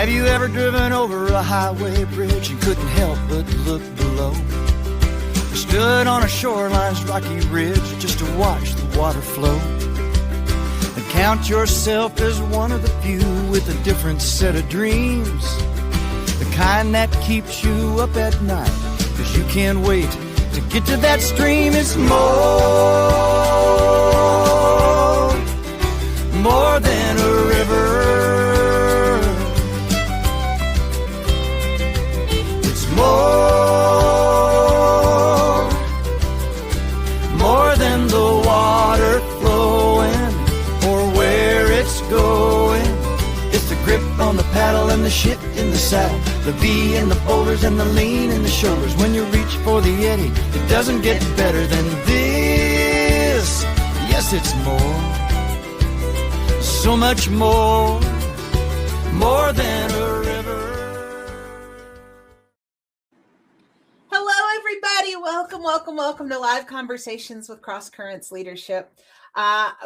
Have you ever driven over a highway bridge and couldn't help but look below? Or stood on a shoreline's rocky ridge just to watch the water flow? And count yourself as one of the few with a different set of dreams, the kind that keeps you up at night, 'cause you can't wait to get to that stream. It's more than a river. It's more than the water flowing or where it's going. It's the grip on the paddle and the shit in the saddle, the V in the boulders and the lean in the shoulders. When you reach for the eddy, it doesn't get better than this. Yes, it's more, so much more than a river. Hello, everybody. Welcome to Live Conversations with Cross Currents Leadership.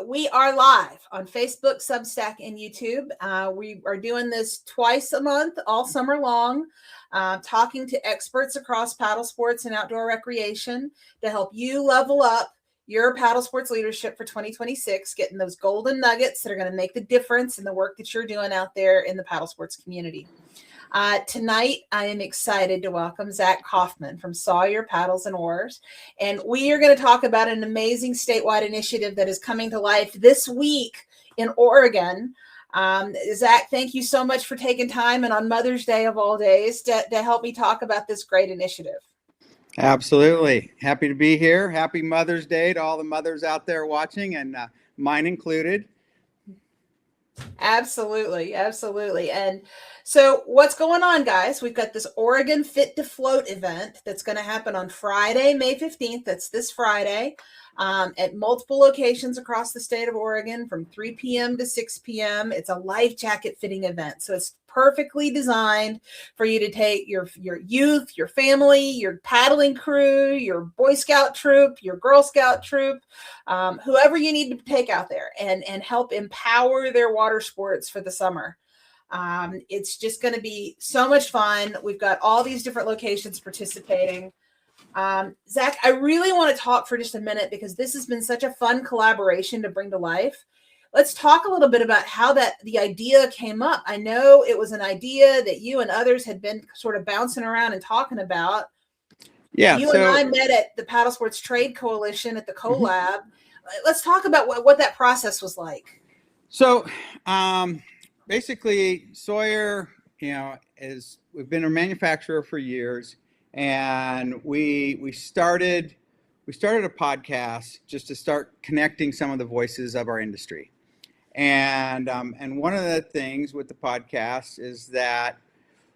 We are live on Facebook, Substack, and YouTube. We are doing this twice a month, all summer long, talking to experts across paddle sports and outdoor recreation to help you level up your paddle sports leadership for 2026, getting those golden nuggets that are going to make the difference in the work that you're doing out there in the paddle sports community. Tonight, I am excited to welcome Zach Kauffman from Sawyer Paddles and Oars. And we are going to talk about an amazing statewide initiative that is coming to life this week in Oregon. Zach, thank you so much for taking time and on Mother's Day of all days to help me talk about this great initiative. Absolutely. Happy to be here. Happy Mother's Day to all the mothers out there watching, and mine included. Absolutely. And so what's going on, guys? We've got this Oregon Fit to Float event that's going to happen on Friday, May 15th. That's this Friday at multiple locations across the state of Oregon from 3 p.m. to 6 p.m. It's a life jacket fitting event. So it's perfectly designed for you to take your youth, your family, your paddling crew, your Boy Scout troop, your Girl Scout troop, whoever you need to take out there and help empower their water sports for the summer. It's just going to be so much fun. We've got all these different locations participating. Zach, I really want to talk for just a minute because this has been such a fun collaboration to bring to life. Let's talk a little bit about how the idea came up. I know it was an idea that you and others had been sort of bouncing around and talking about. Yeah. You and I met at the Paddle Sports Trade Coalition at the CoLab. Let's talk about what that process was like. So basically Sawyer, we've been a manufacturer for years, and we started a podcast just to start connecting some of the voices of our industry. And one of the things with the podcast is that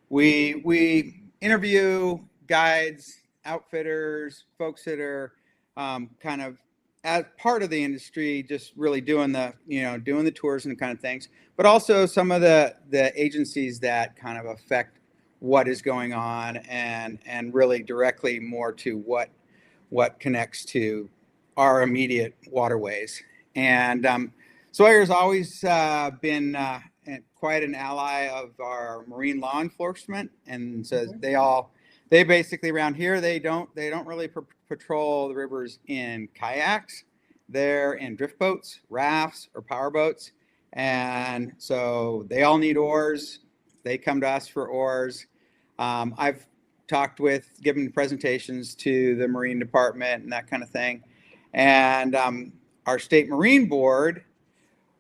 we interview guides, outfitters, folks that are kind of as part of the industry, just really doing the tours and kind of things, but also some of the agencies that kind of affect what is going on and really directly more to what connects to our immediate waterways. And Sawyer's always been quite an ally of our marine law enforcement, and so they basically around here they don't really patrol the rivers in kayaks. They're in drift boats, rafts, or power boats, and so they all need oars. They come to us for oars. I've given presentations to the Marine Department and that kind of thing, and our state Marine Board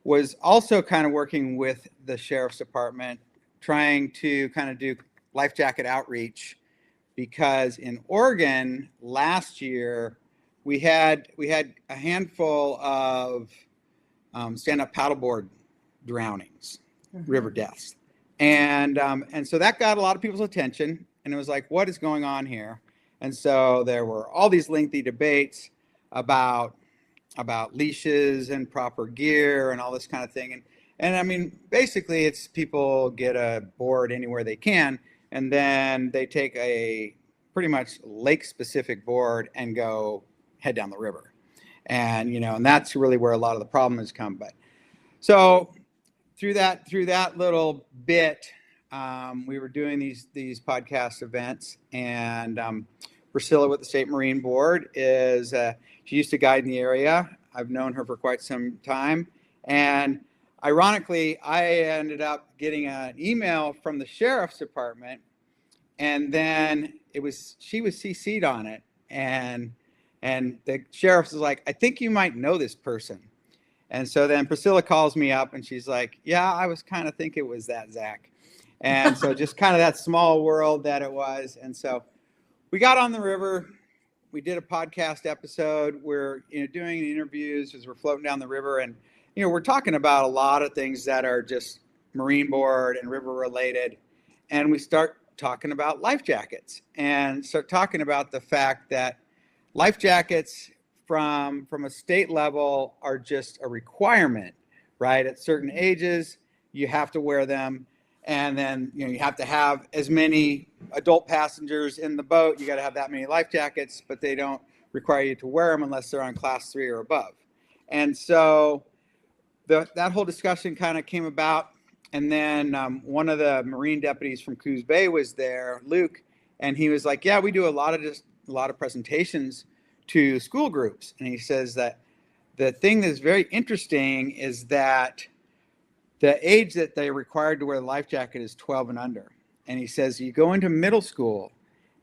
was also kind of working with the Sheriff's Department, trying to kind of do life jacket outreach, because in Oregon last year we had a handful of stand-up paddleboard drownings, river deaths, and so that got a lot of people's attention, and it was like, what is going on here? And so there were all these lengthy debates about leashes and proper gear and all this kind of thing. And I mean, basically it's people get a board anywhere they can, and then they take a pretty much lake specific board and go head down the river. And, and that's really where a lot of the problem has come. But so through that little bit, we were doing these podcast events, and Priscilla with the State Marine Board is she used to guide in the area. I've known her for quite some time, and ironically, I ended up getting an email from the sheriff's department, and then she was CC'd on it, and the sheriff was like, "I think you might know this person." And so then Priscilla calls me up and she's like, "Yeah, I was kind of thinking it was that Zach." And so just kind of that small world that it was. And so we got on the river. We did a podcast episode. We're doing interviews as we're floating down the river, and we're talking about a lot of things that are just Marine Board and river related. And we start talking about life jackets and start talking about the fact that life jackets from a state level are just a requirement, right? At certain ages, you have to wear them. And then, you have to have as many adult passengers in the boat. You got to have that many life jackets, but they don't require you to wear them unless they're on class 3 or above. And so that whole discussion kind of came about. And then one of the Marine deputies from Coos Bay was there, Luke, and he was like, "Yeah, we do a lot of presentations to school groups." And he says that the thing that's very interesting is that the age that they're required to wear the life jacket is 12 and under. And he says, you go into middle school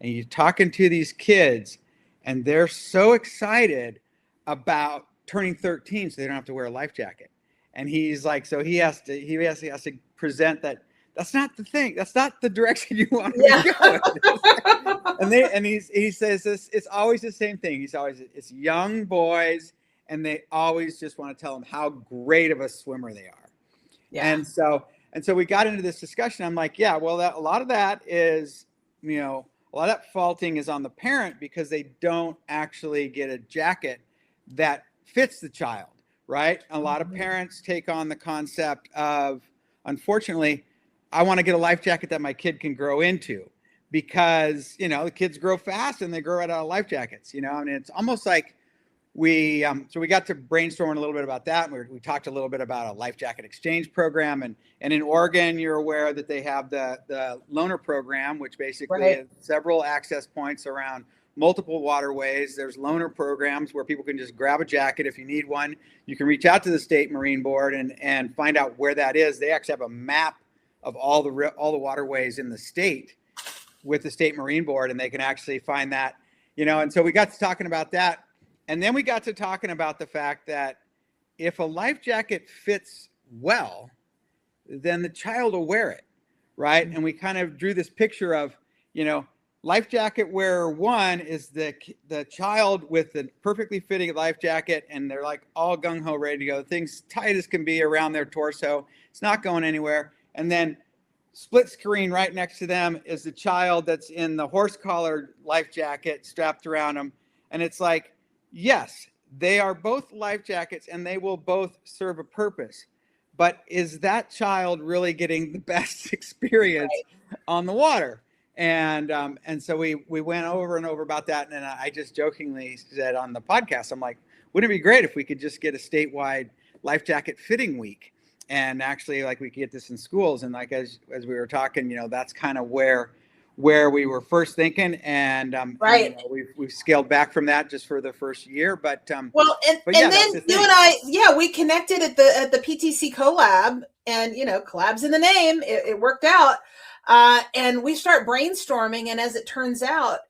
and you're talking to these kids and they're so excited about turning 13 so they don't have to wear a life jacket. And he's like, so he has to present that that's not the thing. That's not the direction you want to be going. And he says this, it's always the same thing. It's young boys, and they always just want to tell them how great of a swimmer they are. Yeah. And so we got into this discussion. I'm like, yeah, well, a lot of that is, a lot of that faulting is on the parent because they don't actually get a jacket that fits the child, right? A lot of parents take on the concept of, unfortunately, I want to get a life jacket that my kid can grow into because, the kids grow fast and they grow right out of life jackets, and it's almost like so we got to brainstorming a little bit about that. We talked a little bit about a life jacket exchange program. And in Oregon, you're aware that they have the loaner program, which basically is several access points around multiple waterways. There's loaner programs where people can just grab a jacket if you need one. You can reach out to the State Marine Board and find out where that is. They actually have a map of all the waterways in the state with the State Marine Board, and they can actually find that, and so we got to talking about that. And then we got to talking about the fact that if a life jacket fits well, then the child will wear it, right? And we kind of drew this picture of, life jacket wearer 1 is the child with the perfectly fitting life jacket, and they're like all gung-ho ready to go. The thing's tight as can be around their torso. It's not going anywhere. And then split screen right next to them is the child that's in the horse collar life jacket strapped around them. And it's like, yes, they are both life jackets and they will both serve a purpose. But is that child really getting the best experience on the water? And so we went over and over about that. And I just jokingly said on the podcast, I'm like, wouldn't it be great if we could just get a statewide life jacket fitting week? And actually, like, we could get this in schools. And like, as we were talking, that's kind of where we were first thinking, and we've scaled back from that just for the first year. But then you and I, we connected at the PTC collab, and collab's in the name. It worked out, and we start brainstorming. And as it turns out,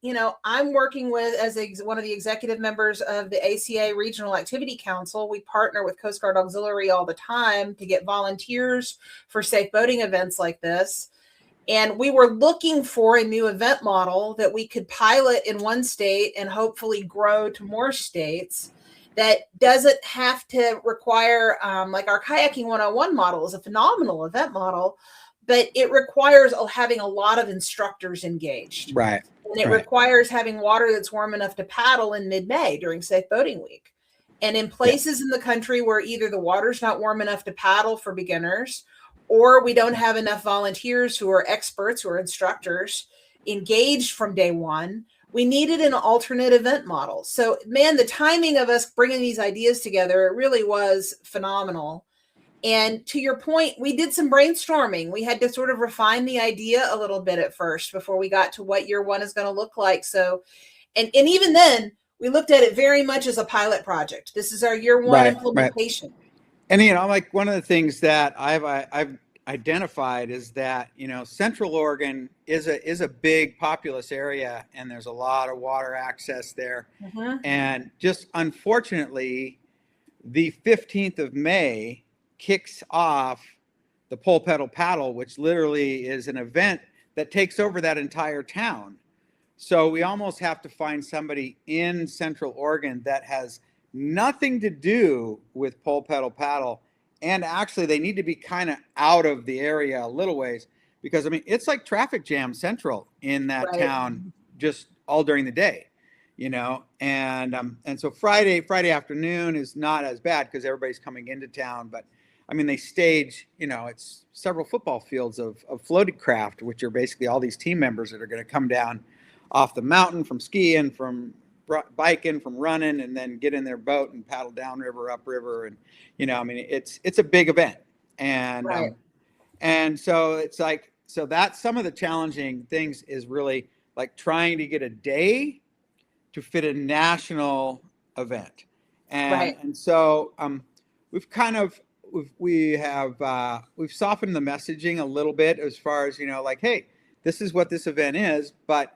I'm working with as one of the executive members of the ACA Regional Activity Council. We partner with Coast Guard Auxiliary all the time to get volunteers for safe boating events like this. And we were looking for a new event model that we could pilot in one state and hopefully grow to more states that doesn't have to require, like our Kayaking 101 model is a phenomenal event model, but it requires having a lot of instructors engaged. Right. And it requires having water that's warm enough to paddle in mid-May during Safe Boating Week. And in places in the country where either the water's not warm enough to paddle for beginners, or we don't have enough volunteers who are experts, who are instructors, engaged from day one, we needed an alternate event model. So, man, the timing of us bringing these ideas together, it really was phenomenal. And to your point, we did some brainstorming. We had to sort of refine the idea a little bit at first before we got to what year one is going to look like. So, and even then, we looked at it very much as a pilot project. This is our year one implementation. And, like one of the things that I've identified is that, Central Oregon is a big populous area, and there's a lot of water access there. Mm-hmm. And just unfortunately, the 15th of May kicks off the Pole Pedal Paddle, which literally is an event that takes over that entire town. So we almost have to find somebody in Central Oregon that has nothing to do with Pole Pedal Paddle. And actually, they need to be kind of out of the area a little ways, because, it's like traffic jam central in that town just all during the day, and so Friday afternoon is not as bad because everybody's coming into town. But they stage, it's several football fields of floated craft, which are basically all these team members that are going to come down off the mountain from skiing, from biking, from running, and then get in their boat and paddle downriver, upriver. And, it's a big event. And, and so it's like, so that's some of the challenging things, is really like trying to get a day to fit a national event. And so we've kind of, we've softened the messaging a little bit as far as, like, hey, this is what this event is. But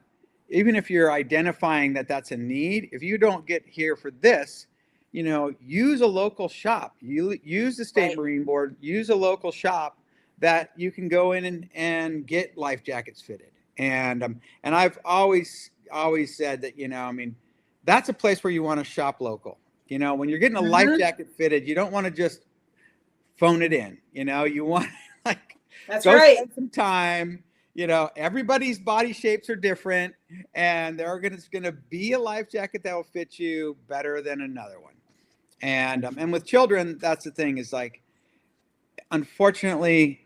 even if you're identifying that that's a need, if you don't get here for this, use a local shop. You use the State Marine Board, use a local shop that you can go in and get life jackets fitted. And I've always said that, that's a place where you want to shop local. When you're getting a life jacket fitted, you don't want to just phone it in. You want that's go right. spend some time. Everybody's body shapes are different, and there's going to be a life jacket that will fit you better than another one. And with children, that's the thing, is like, unfortunately,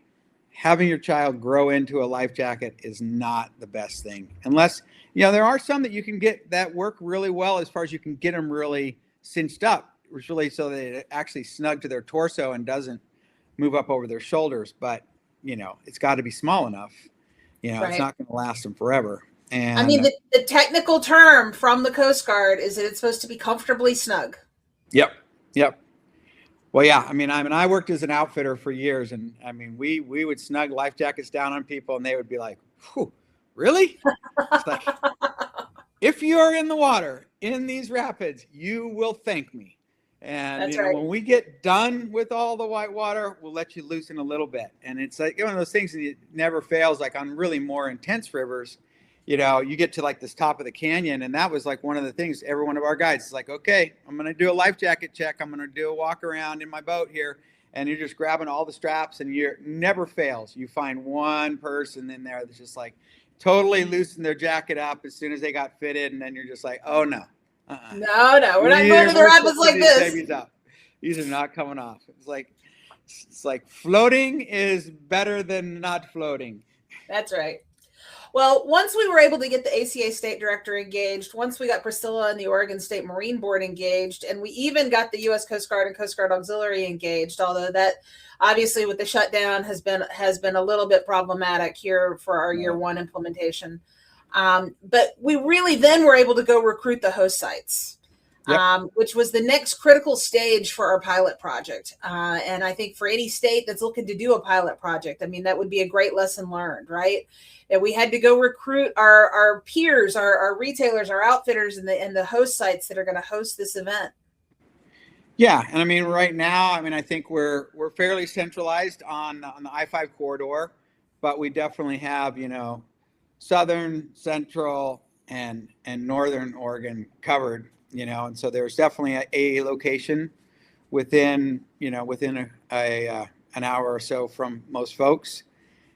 having your child grow into a life jacket is not the best thing, unless, there are some that you can get that work really well, as far as you can get them really cinched up, really, so that it actually snug to their torso and doesn't move up over their shoulders. But, it's got to be small enough. It's not going to last them forever. And the technical term from the Coast Guard is that it's supposed to be comfortably snug. Yep. Well, yeah. I worked as an outfitter for years, and we would snug life jackets down on people, and they would be like, "Whew, really?" It's like, if you are in the water in these rapids, you will thank me. And when we get done with all the white water, we'll let you loosen a little bit. And it's like one of those things that never fails. Like on really more intense rivers, you get to like this top of the canyon, and that was like one of the things. Every one of our guides is like, okay, I'm going to do a life jacket check. I'm going to do a walk around in my boat here. And you're just grabbing all the straps, and you're never fails. You find one person in there that's just like totally loosened their jacket up as soon as they got fitted. And then you're just like, oh no. No, we're not going to the rapids like this. These are not coming off. It's like floating is better than not floating. That's right. Well, once we were able to get the ACA state director engaged, once we got Priscilla and the Oregon State Marine Board engaged, and we even got the U.S. Coast Guard and Coast Guard Auxiliary engaged, although that obviously with the shutdown has been a little bit problematic here for our year one implementation. But we really then were able to go recruit the host sites, which was the next critical stage for our pilot project. And I think for any state that's looking to do a pilot project, that would be a great lesson learned, right? And we had to go recruit our peers, our retailers, our outfitters, and the host sites that are going to host this event. Yeah, and right now, I think we're fairly centralized on the I-5 corridor, but we definitely have, southern, central, and northern Oregon covered, and so there's definitely a location within an hour or so from most folks,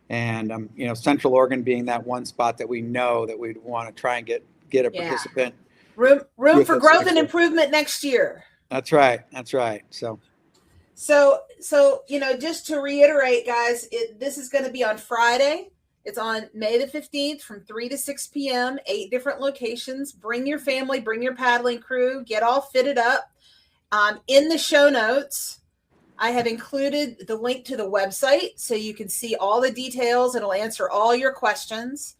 and Central Oregon being that one spot that we know that we'd want to try and get a participant. Room for growth and improvement next year. That's right. So just to reiterate, guys, this is going to be on Friday. It's on May the 15th from 3 to 6 p.m., 8 different locations. Bring your family, bring your paddling crew, get all fitted up. In the show notes, I have included the link to the website so you can see all the details. It'll answer all your questions.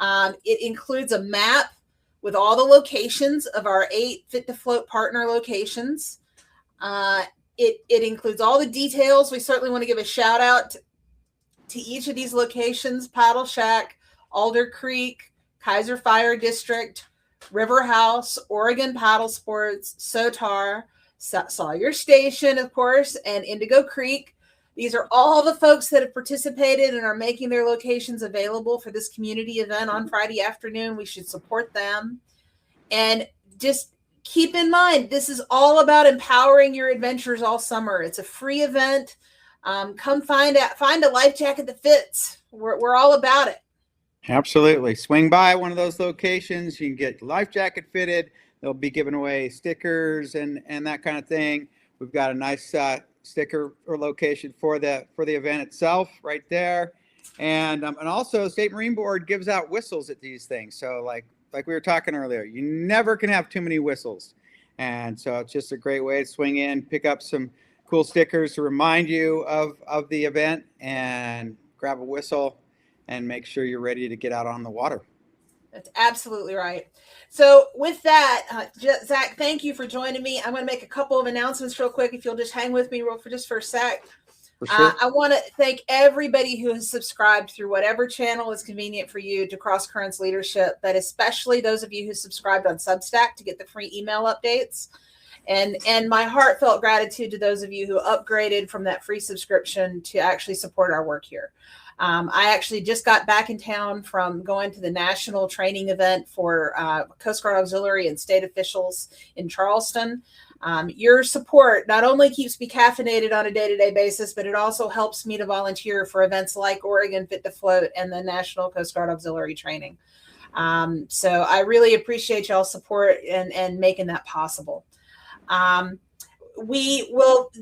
It includes a map with all the locations of our 8 Fit to Float partner locations. It includes all the details. We certainly want to give a shout out to each of these locations: Paddle Shack, Alder Creek, Kaiser Fire District, River House, Oregon Paddle Sports, SOTAR, Sawyer Station, of course, and Indigo Creek. These are all the folks that have participated and are making their locations available for this community event on Friday afternoon. We should support them. And just keep in mind, this is all about empowering your adventures all summer. It's a free event. Come find a life jacket that fits. We're all about it. Absolutely. Swing by one of those locations. You can get your life jacket fitted. They'll be giving away stickers and that kind of thing. We've got a nice sticker or location for the event itself right there. And also State Marine Board gives out whistles at these things. So like we were talking earlier, you never can have too many whistles. And so it's just a great way to swing in, pick up some cool stickers to remind you of the event, and grab a whistle and make sure you're ready to get out on the water. That's absolutely right. So with that, Zach, thank you for joining me. I'm going to make a couple of announcements real quick. If you'll just hang with me for a sec. For sure. I want to thank everybody who has subscribed through whatever channel is convenient for you to Cross Currents Leadership, but especially those of you who subscribed on Substack to get the free email updates. And my heartfelt gratitude to those of you who upgraded from that free subscription to actually support our work here. I actually just got back in town from going to the national training event for Coast Guard Auxiliary and state officials in Charleston. Your support not only keeps me caffeinated on a day-to-day basis, but it also helps me to volunteer for events like Oregon Fit to Float and the National Coast Guard Auxiliary Training. So I really appreciate y'all's support and making that possible. We will,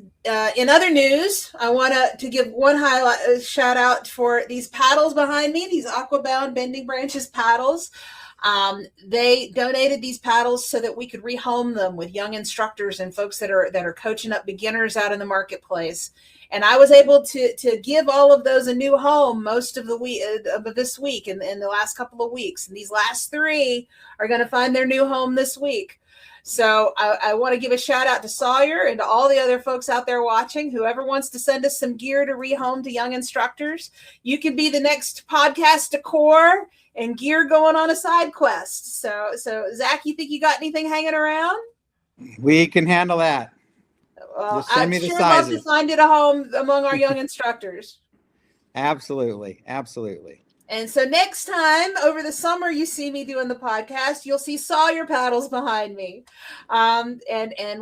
in other news, I want to give one shout out for these paddles behind me, these Aquabound Bending Branches paddles. They donated these paddles so that we could rehome them with young instructors and folks that are coaching up beginners out in the marketplace. And I was able to give all of those a new home most of the week of this week and the last couple of weeks. And these last 3 are going to find their new home this week. So I want to give a shout out to Sawyer and to all the other folks out there watching. Whoever wants to send us some gear to rehome to young instructors, you can be the next podcast decor and gear going on a side quest. So Zach, you think you got anything hanging around? We can handle that. Well, just send me the sure sizes. love to find it a home among our young instructors. Absolutely. And so next time over the summer, you see me doing the podcast, you'll see Sawyer paddles behind me. And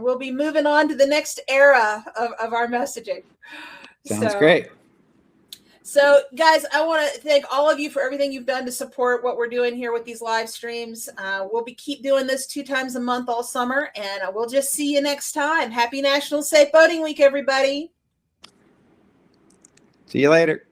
we'll be moving on to the next era of our messaging. Sounds great. So guys, I want to thank all of you for everything you've done to support what we're doing here with these live streams. We'll keep doing this 2 times a month all summer, and we'll just see you next time. Happy National Safe Boating Week, everybody. See you later.